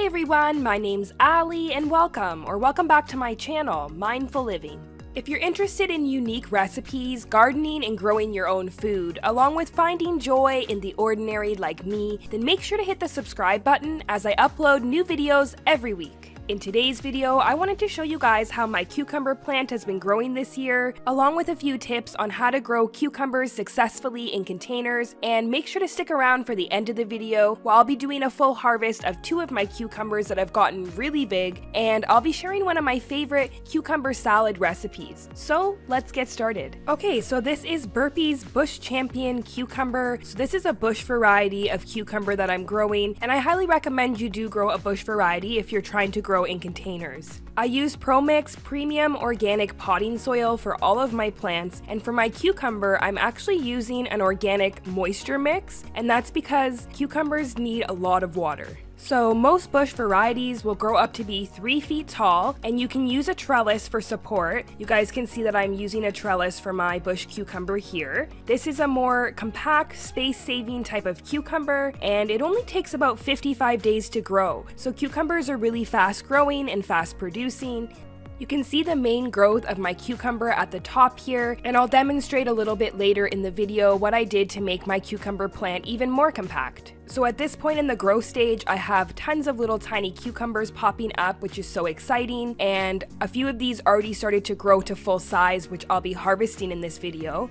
Hey everyone, my name's Ali and welcome back to my channel, Mindful Living. If you're interested in unique recipes, gardening, and growing your own food, along with finding joy in the ordinary like me, then make sure to hit the subscribe button as I upload new videos every week. In today's video, I wanted to show you guys how my cucumber plant has been growing this year, along with a few tips on how to grow cucumbers successfully in containers, and make sure to stick around for the end of the video while I'll be doing a full harvest of 2 of my cucumbers that have gotten really big, and I'll be sharing one of my favorite cucumber salad recipes. So let's get started. Okay, so this is Burpee's Bush Champion cucumber. So this is a bush variety of cucumber that I'm growing, and I highly recommend you do grow a bush variety if you're trying to grow in containers. I use ProMix premium organic potting soil for all of my plants, and for my cucumber I'm actually using an organic moisture mix, and that's because cucumbers need a lot of water. So most bush varieties will grow up to be 3 feet tall, and you can use a trellis for support. You guys can see that I'm using a trellis for my bush cucumber here. This is a more compact, space-saving type of cucumber, and it only takes about 55 days to grow. So cucumbers are really fast growing and fast producing. You can see the main growth of my cucumber at the top here, and I'll demonstrate a little bit later in the video what I did to make my cucumber plant even more compact. So at this point in the growth stage, I have tons of little tiny cucumbers popping up, which is so exciting, and a few of these already started to grow to full size, which I'll be harvesting in this video.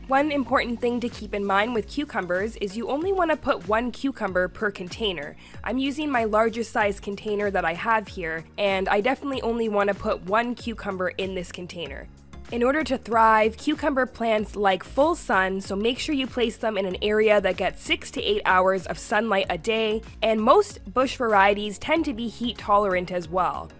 One important thing to keep in mind with cucumbers is you only want to put 1 cucumber per container. I'm using my largest size container that I have here, and I definitely only want to put 1 cucumber in this container. In order to thrive, cucumber plants like full sun, so make sure you place them in an area that gets 6 to 8 hours of sunlight a day, and most bush varieties tend to be heat tolerant as well.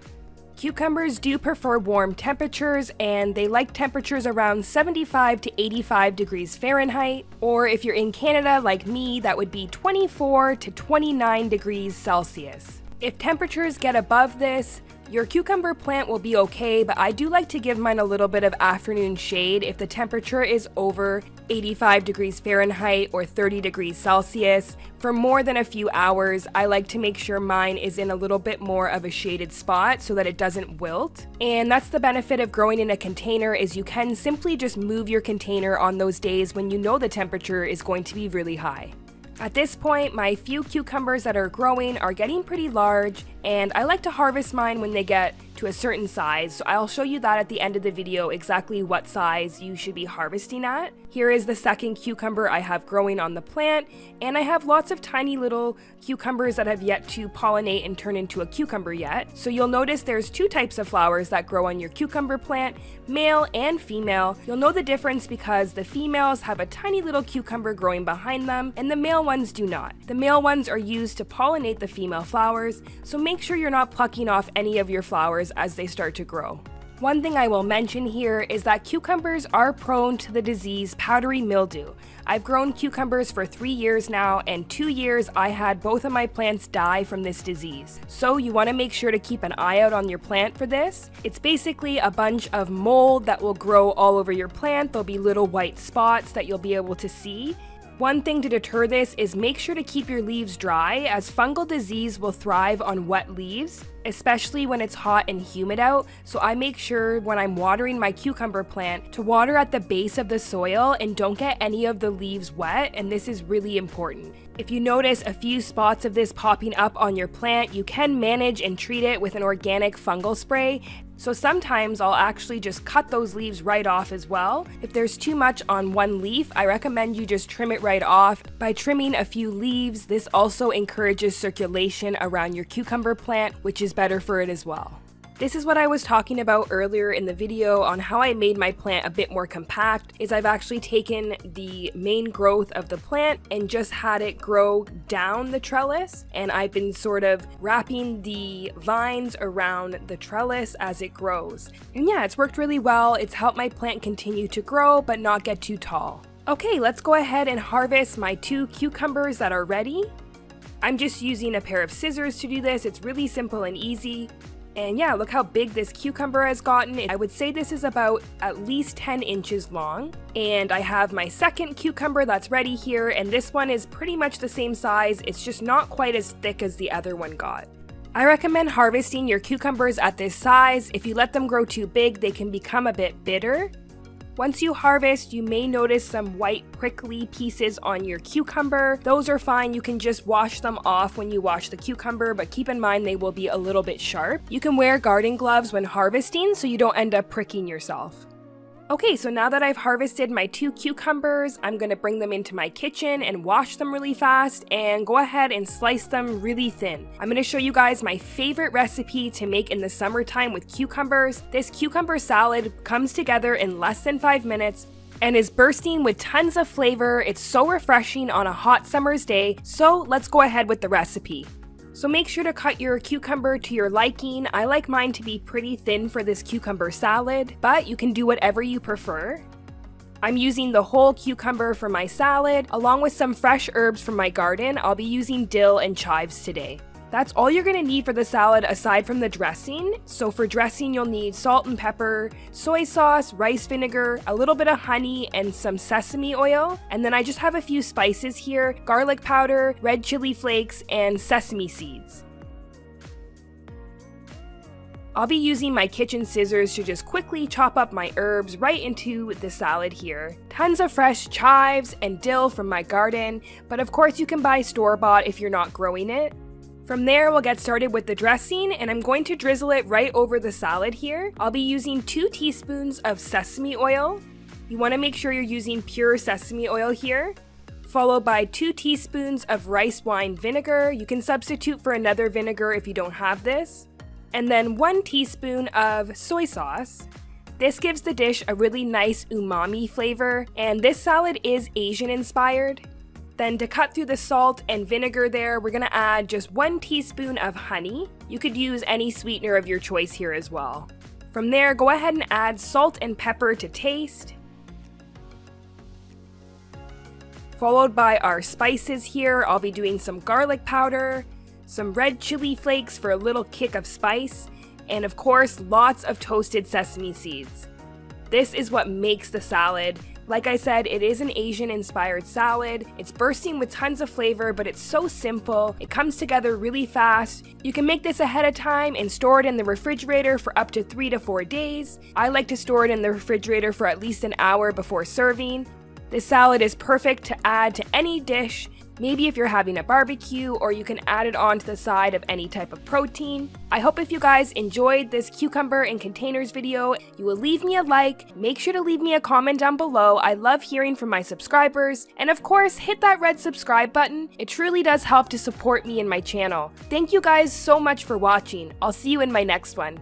Cucumbers do prefer warm temperatures, and they like temperatures around 75 to 85 degrees Fahrenheit, or if you're in Canada like me, that would be 24 to 29 degrees Celsius. If temperatures get above this, your cucumber plant will be okay, but I do like to give mine a little bit of afternoon shade if the temperature is over 85 degrees Fahrenheit or 30 degrees Celsius. For more than a few hours, I like to make sure mine is in a little bit more of a shaded spot so that it doesn't wilt. And that's the benefit of growing in a container, is you can simply just move your container on those days when you know the temperature is going to be really high. At this point, my few cucumbers that are growing are getting pretty large, and I like to harvest mine when they get to a certain size, so I'll show you that at the end of the video exactly what size you should be harvesting at. Here is the second cucumber I have growing on the plant, and I have lots of tiny little cucumbers that have yet to pollinate and turn into a cucumber yet. So you'll notice there's 2 types of flowers that grow on your cucumber plant, male and female. You'll know the difference because the females have a tiny little cucumber growing behind them, and the male ones do not. The male ones are used to pollinate the female flowers, so make sure you're not plucking off any of your flowers as they start to grow. One thing I will mention here is that cucumbers are prone to the disease powdery mildew. I've grown cucumbers for 3 years now, and 2 years I had both of my plants die from this disease. So you want to make sure to keep an eye out on your plant for this. It's basically a bunch of mold that will grow all over your plant. There'll be little white spots that you'll be able to see. One thing to deter this is make sure to keep your leaves dry, as fungal disease will thrive on wet leaves, especially when it's hot and humid out. So I make sure when I'm watering my cucumber plant to water at the base of the soil and don't get any of the leaves wet, and this is really important. If you notice a few spots of this popping up on your plant, you can manage and treat it with an organic fungal spray. So sometimes I'll actually just cut those leaves right off as well. If there's too much on one leaf, I recommend you just trim it right off. By trimming a few leaves, this also encourages circulation around your cucumber plant, which is better for it as well. This is what I was talking about earlier in the video on how I made my plant a bit more compact, is I've actually taken the main growth of the plant and just had it grow down the trellis, and I've been sort of wrapping the vines around the trellis as it grows. And yeah, it's worked really well. It's helped my plant continue to grow but not get too tall. Okay, let's go ahead and harvest my 2 cucumbers that are ready. I'm just using a pair of scissors to do this. It's really simple and easy. And yeah, look how big this cucumber has gotten. I would say this is about at least 10 inches long. And I have my second cucumber that's ready here, and this one is pretty much the same size. It's just not quite as thick as the other one got. I recommend harvesting your cucumbers at this size. If you let them grow too big, they can become a bit bitter. Once you harvest, you may notice some white prickly pieces on your cucumber. Those are fine, you can just wash them off when you wash the cucumber, but keep in mind they will be a little bit sharp. You can wear garden gloves when harvesting so you don't end up pricking yourself. Okay, so now that I've harvested my 2 cucumbers, I'm gonna bring them into my kitchen and wash them really fast and go ahead and slice them really thin. I'm gonna show you guys my favorite recipe to make in the summertime with cucumbers. This cucumber salad comes together in less than 5 minutes and is bursting with tons of flavor. It's so refreshing on a hot summer's day, so let's go ahead with the recipe. So make sure to cut your cucumber to your liking. I like mine to be pretty thin for this cucumber salad, but you can do whatever you prefer. I'm using the whole cucumber for my salad, along with some fresh herbs from my garden. I'll be using dill and chives today. That's all you're gonna need for the salad aside from the dressing. So for dressing, you'll need salt and pepper, soy sauce, rice vinegar, a little bit of honey, and some sesame oil. And then I just have a few spices here: garlic powder, red chili flakes, and sesame seeds. I'll be using my kitchen scissors to just quickly chop up my herbs right into the salad here. Tons of fresh chives and dill from my garden, but of course you can buy store-bought if you're not growing it. From there, we'll get started with the dressing, and I'm going to drizzle it right over the salad here. I'll be using 2 teaspoons of sesame oil. You want to make sure you're using pure sesame oil here, followed by 2 teaspoons of rice wine vinegar. You can substitute for another vinegar if you don't have this. And then 1 teaspoon of soy sauce. This gives the dish a really nice umami flavor, and this salad is Asian inspired. Then to cut through the salt and vinegar there, we're gonna add just 1 teaspoon of honey. You could use any sweetener of your choice here as well. From there, go ahead and add salt and pepper to taste, followed by our spices here. I'll be doing some garlic powder, some red chili flakes for a little kick of spice, and of course, lots of toasted sesame seeds. This is what makes the salad. Like I said, it is an Asian-inspired salad. It's bursting with tons of flavor, but it's so simple. It comes together really fast. You can make this ahead of time and store it in the refrigerator for up to 3 to 4 days. I like to store it in the refrigerator for at least an hour before serving. This salad is perfect to add to any dish. Maybe if you're having a barbecue, or you can add it on to the side of any type of protein. I hope if you guys enjoyed this cucumber in containers video, you will leave me a like. Make sure to leave me a comment down below. I love hearing from my subscribers. And of course, hit that red subscribe button. It truly does help to support me and my channel. Thank you guys so much for watching. I'll see you in my next one.